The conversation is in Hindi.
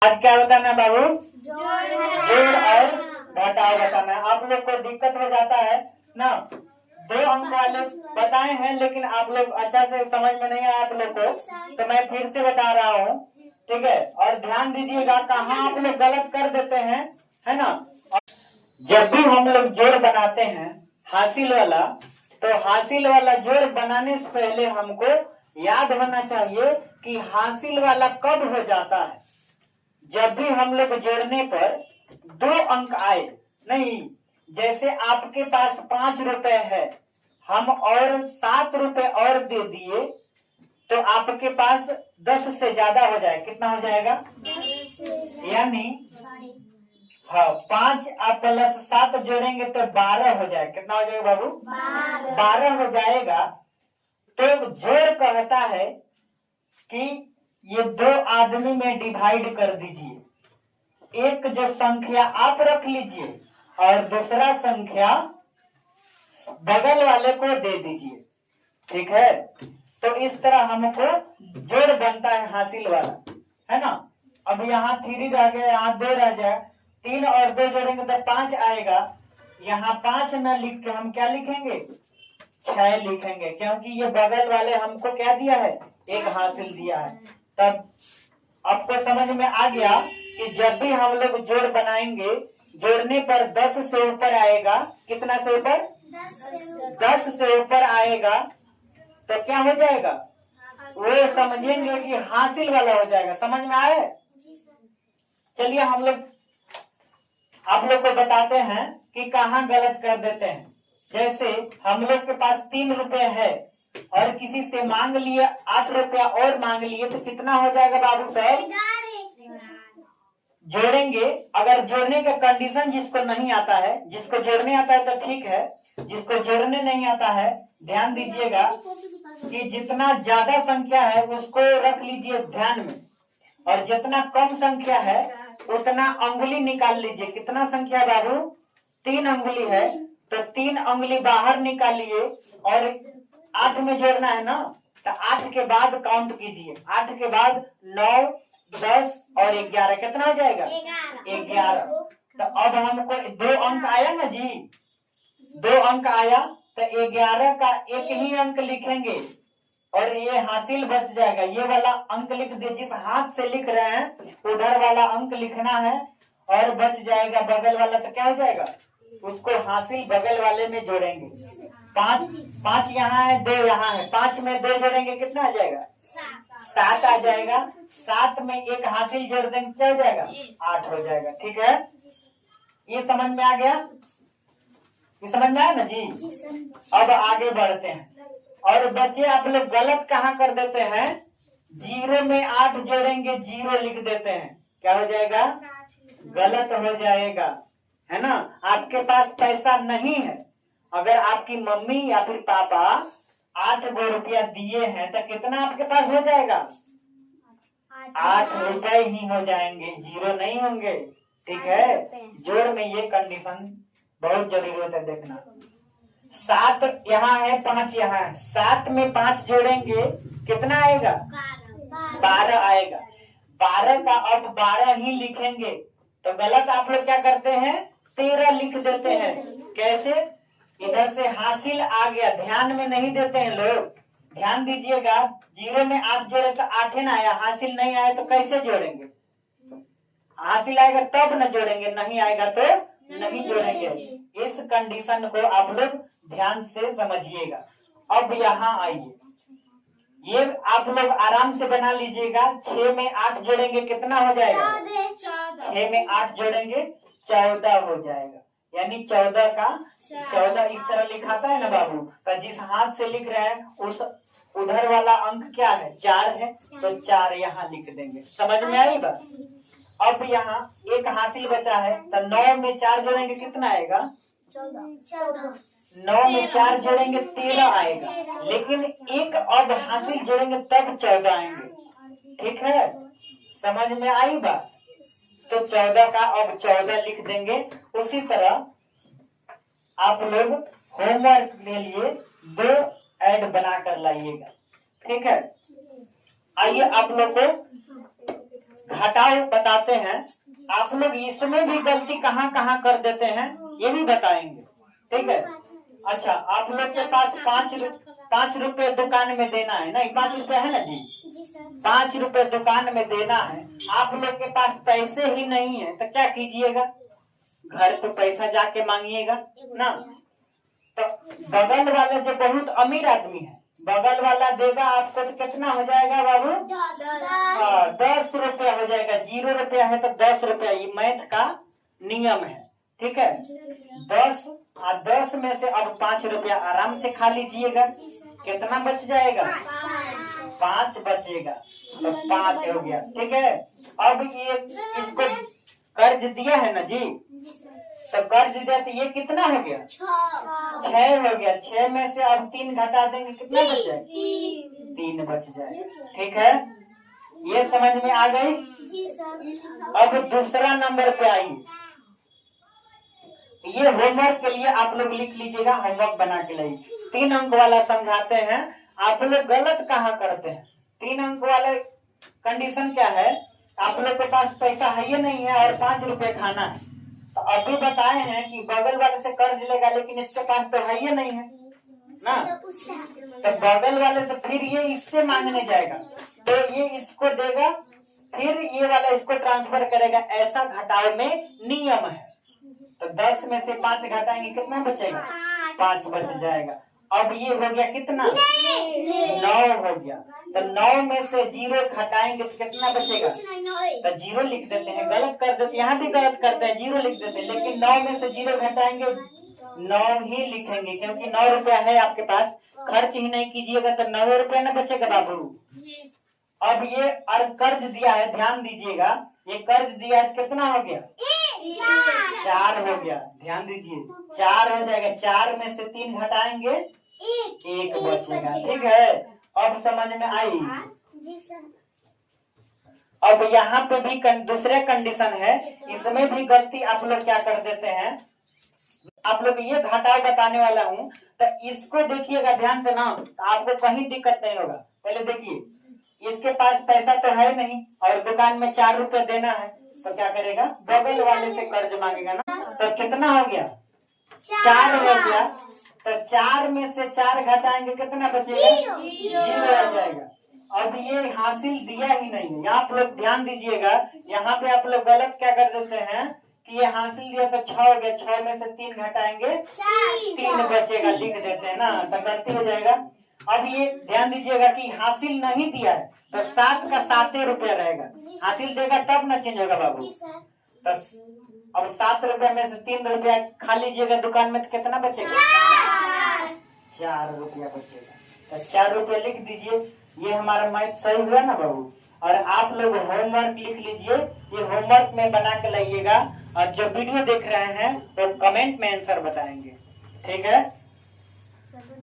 आज क्या बताना है बाबू? जोड़ और घटाव बताना है। आप लोग को दिक्कत हो जाता है ना, 2 अंक वाले बताए हैं लेकिन आप लोग अच्छा से समझ में नहीं आया आप लोग को, तो मैं फिर से बता रहा हूँ, ठीक है। और ध्यान दीजिएगा कहाँ आप लोग गलत कर देते हैं, है ना। जब भी हम लोग जोड़ बनाते हैं हासिल वाला, तो हासिल वाला जोड़ बनाने से पहले हमको याद होना चाहिए कि हासिल वाला कब हो जाता है। जब भी हम लोग जोड़ने पर 2 अंक आए, नहीं, जैसे आपके पास 5 रुपए है, हम और 7 रुपए और दे दिए तो आपके पास 10 से ज्यादा हो जाए, कितना हो जाएगा? यानी हाँ, 5 आप प्लस 7 जोड़ेंगे तो 12 हो जाए, कितना हो जाएगा बाबू? 12 हो जाएगा। तो जोड़ कहता है कि ये 2 आदमी में डिवाइड कर दीजिए, एक जो संख्या आप रख लीजिए और दूसरा संख्या बगल वाले को दे दीजिए, ठीक है। तो इस तरह हमको जोड़ बनता है हासिल वाला, है ना। अब यहाँ 3 रह गया, यहाँ 2 रह जाए, 3 और 2 जोड़ेंगे तो 5 आएगा। यहाँ 5 न लिख के हम क्या लिखेंगे? 6 लिखेंगे, क्योंकि ये बगल वाले हमको क्या दिया है? एक हासिल दिया है। तब आपको समझ में आ गया कि जब भी हम लोग जोड़ बनाएंगे, जोड़ने पर 10 से ऊपर आएगा, कितना से ऊपर? 10 से ऊपर आएगा तो क्या हो जाएगा? वो समझेंगे कि हासिल वाला हो जाएगा। समझ में आए? चलिए हम लोग आप लोग को बताते हैं कि कहाँ गलत कर देते हैं। जैसे हम लोग के पास 3 रुपए है और किसी से मांग लिए 8 रुपया और मांग लिए, तो कितना हो जाएगा बाबू साहब? जोड़ेंगे। अगर जोड़ने का कंडीशन जिसको नहीं आता है, जिसको जोड़ने आता है तो ठीक है, जिसको जोड़ने नहीं आता है ध्यान दीजिएगा कि जितना ज्यादा संख्या है उसको रख लीजिए ध्यान में, और जितना कम संख्या है उतना अंगुली निकाल लीजिए। कितना संख्या बाबू? 3 अंगुली है तो 3 अंगुली बाहर निकालिए और 8 में जोड़ना है ना, तो 8 के बाद काउंट कीजिए। 8 के बाद 9, 10 और 11, कितना हो जाएगा? 11। तो अब हमको 2 अंक आया ना जी, 2 अंक आया तो 11 का एक ही अंक लिखेंगे और ये हासिल बच जाएगा। ये वाला अंक लिख दीजिए, जिस हाथ से लिख रहे हैं उधर वाला अंक लिखना है और बच जाएगा बगल वाला, तो क्या हो जाएगा? उसको हासिल बगल वाले में जोड़ेंगे। 5 यहाँ है, 2 यहाँ है, 5 में 2 जोड़ेंगे, कितना आ जाएगा? 7 आ जाएगा। 7 में एक हासिल जोड़ देंगे, क्या हो जाएगा? 8 हो जाएगा। ठीक है, ये समझ में आ गया? ये समझ में आया ना जी? अब आगे बढ़ते हैं। और बच्चे आप लोग गलत कहाँ कर देते हैं? 0 में 8 जोड़ेंगे, 0 लिख देते हैं, क्या हो जाएगा? गलत हो जाएगा, है ना। आपके पास पैसा नहीं है, अगर आपकी मम्मी या फिर पापा 8 रुपया दिए हैं तो कितना आपके पास हो जाएगा? 8 रुपए ही हो जाएंगे, 0 नहीं होंगे। ठीक है, जोड़ में ये कंडीशन बहुत जरूरत है देखना। 7 यहाँ है, 5 यहाँ है, 7 में 5 जोड़ेंगे, कितना आएगा? 12 आएगा। 12 का अब 12 ही लिखेंगे, तो गलत आप लोग क्या करते हैं? 13 लिख देते हैं। कैसे? इधर से हासिल आ गया, ध्यान में नहीं देते हैं लोग। ध्यान दीजिएगा, 0 में 8 जोड़े तो 8 ना आया, हासिल नहीं आया तो कैसे जोड़ेंगे? हासिल आएगा तब न जोड़ेंगे, नहीं आएगा तो नहीं जोड़ेंगे। इस कंडीशन को आप लोग ध्यान से समझिएगा। अब यहाँ आइए, ये आप लोग आराम से बना लीजिएगा। 6 में 8 जोड़ेंगे, कितना हो जाएगा? 6 में 8 जोड़ेंगे, 14 हो जाएगा। यानी 14 का 14 इस तरह लिखाता है ना बाबू, तो जिस हाथ से लिख रहे हैं उस उधर वाला अंक क्या है? 4 है, तो 4 यहाँ लिख देंगे। समझ में आई बात? अब यहाँ एक हासिल बचा है, तो 9 में 4 जोड़ेंगे, कितना आएगा? 9 में 4 जोड़ेंगे, 13 आएगा। लेकिन एक अब हासिल जोड़ेंगे तब 14 आएंगे। ठीक है, समझ में आई बात? तो 14 का अब 14 लिख देंगे। उसी तरह आप लोग होमवर्क के लिए 2 ऐड बना कर लाइएगा। ठीक है, आइए आप लोग को घटाव बताते हैं, आप लोग इसमें भी गलती कहाँ कहाँ कर देते हैं ये भी बताएंगे, ठीक है। अच्छा, आप लोग के पास 5 रुपए दुकान में देना है ना, 5 रुपए है ना जी, 5 रुपए दुकान में देना है, आप लोग के पास पैसे ही नहीं है तो क्या कीजिएगा, घर पे पैसा जाके मांगिएगा ना। तो बगल वाले जो बहुत अमीर आदमी है, बगल वाला देगा आपको तो कितना हो जाएगा बाबू, 10 रुपया हो जाएगा। 0 रुपया है तो 10 रुपया, ये मैथ का नियम है, ठीक है। 10 में से अब 5 रुपया आराम से खा लीजिएगा, कितना बच जाएगा, 5 बचेगा, तो 5 हो गया, ठीक है। अब ये इसको कर्ज दिया है ना जी, तो कर्ज दिया तो ये कितना हो गया, 6 हो गया। 6 में से अब 3 घटा देंगे, कितना बच जाएगा, 3 बच जाएगा, ठीक है। ये समझ में आ गई। अब दूसरा नंबर पे आइए, ये होमवर्क के लिए आप लोग लिख लीजिएगा, होमवर्क बना के लाइए। 3 अंक वाला समझाते हैं, आप लोग गलत कहाँ करते हैं। 3 अंक वाले कंडीशन क्या है, आप लोग के पास पैसा है ये नहीं है और 5 रुपए खाना है, तो अभी बताए हैं कि बगल वाले से कर्ज लेगा, लेकिन इसके पास तो है ये नहीं है ना, तो बगल वाले से फिर ये इससे मांगने जाएगा, तो ये इसको देगा, फिर ये वाला इसको ट्रांसफर करेगा, ऐसा घटाव में नियम है। तो 10 में से 5 घटाएंगे, कितना बचेगा, 5 बच जाएगा। अब ये हो गया कितना, 9 हो गया। तो 9 में से 0 घटाएंगे तो कितना बचेगा, तो 0 लिख देते हैं, गलत कर देते, यहाँ भी गलत करते हैं, 0 लिख देते हैं, लेकिन 9 में से 0 घटाएंगे 9 ही लिखेंगे, क्योंकि 9 रुपया है आपके पास, खर्च ही नहीं कीजिएगा तो 9 रुपया न बचेगा बाबू। अब ये कर्ज दिया है, ध्यान दीजिएगा, ये कर्ज दिया है कितना हो गया, 4 हो गया, ध्यान दीजिए, 4 हो जाएगा। 4 में से 3 घटाएंगे 1 बचेगा, ठीक है। अब समझ में आई। अब यहाँ पे भी दूसरे कंडीशन है, इसमें भी गलती आप लोग क्या कर देते हैं, आप लोग ये घटाव बताने वाला हूँ, तो इसको देखिएगा ध्यान से ना, आपको कहीं दिक्कत नहीं होगा। पहले देखिए, इसके पास पैसा तो है नहीं और दुकान में 4 रुपए देना है, तो क्या करेगा, बगल वाले से कर्ज मांगेगा ना, तो कितना हो गया, 4 हो गया। तो 4 में से 4 घटाएंगे, कितना बचेगा, 0 आ जाएगा। अब ये हासिल दिया ही नहीं है, आप लोग ध्यान दीजिएगा, यहाँ पे आप लोग गलत क्या कर देते हैं कि ये हासिल दिया तो 6 हो गया, 6 में से 3 घटाएंगे 3 बचेगा, लिख देते हैं ना, तो गलती हो जाएगा। अब ये ध्यान दीजिएगा कि हासिल नहीं दिया है तो 7 का 7 रुपया रहेगा, हासिल देगा तब ना चेंज होगा बाबू। तो अब 7 रुपया में से 3 रुपया खा लीजिएगा दुकान में, तो कितना बचेगा, 4 रुपया बचेगा। तो 4 रुपया लिख दीजिए, ये हमारा मैथ सही हुआ ना बाबू। और आप लोग होमवर्क लिख लीजिए, ये होमवर्क में बना के लाइएगा, और जो वीडियो देख रहे हैं तो कमेंट में आंसर बताएंगे, ठीक है।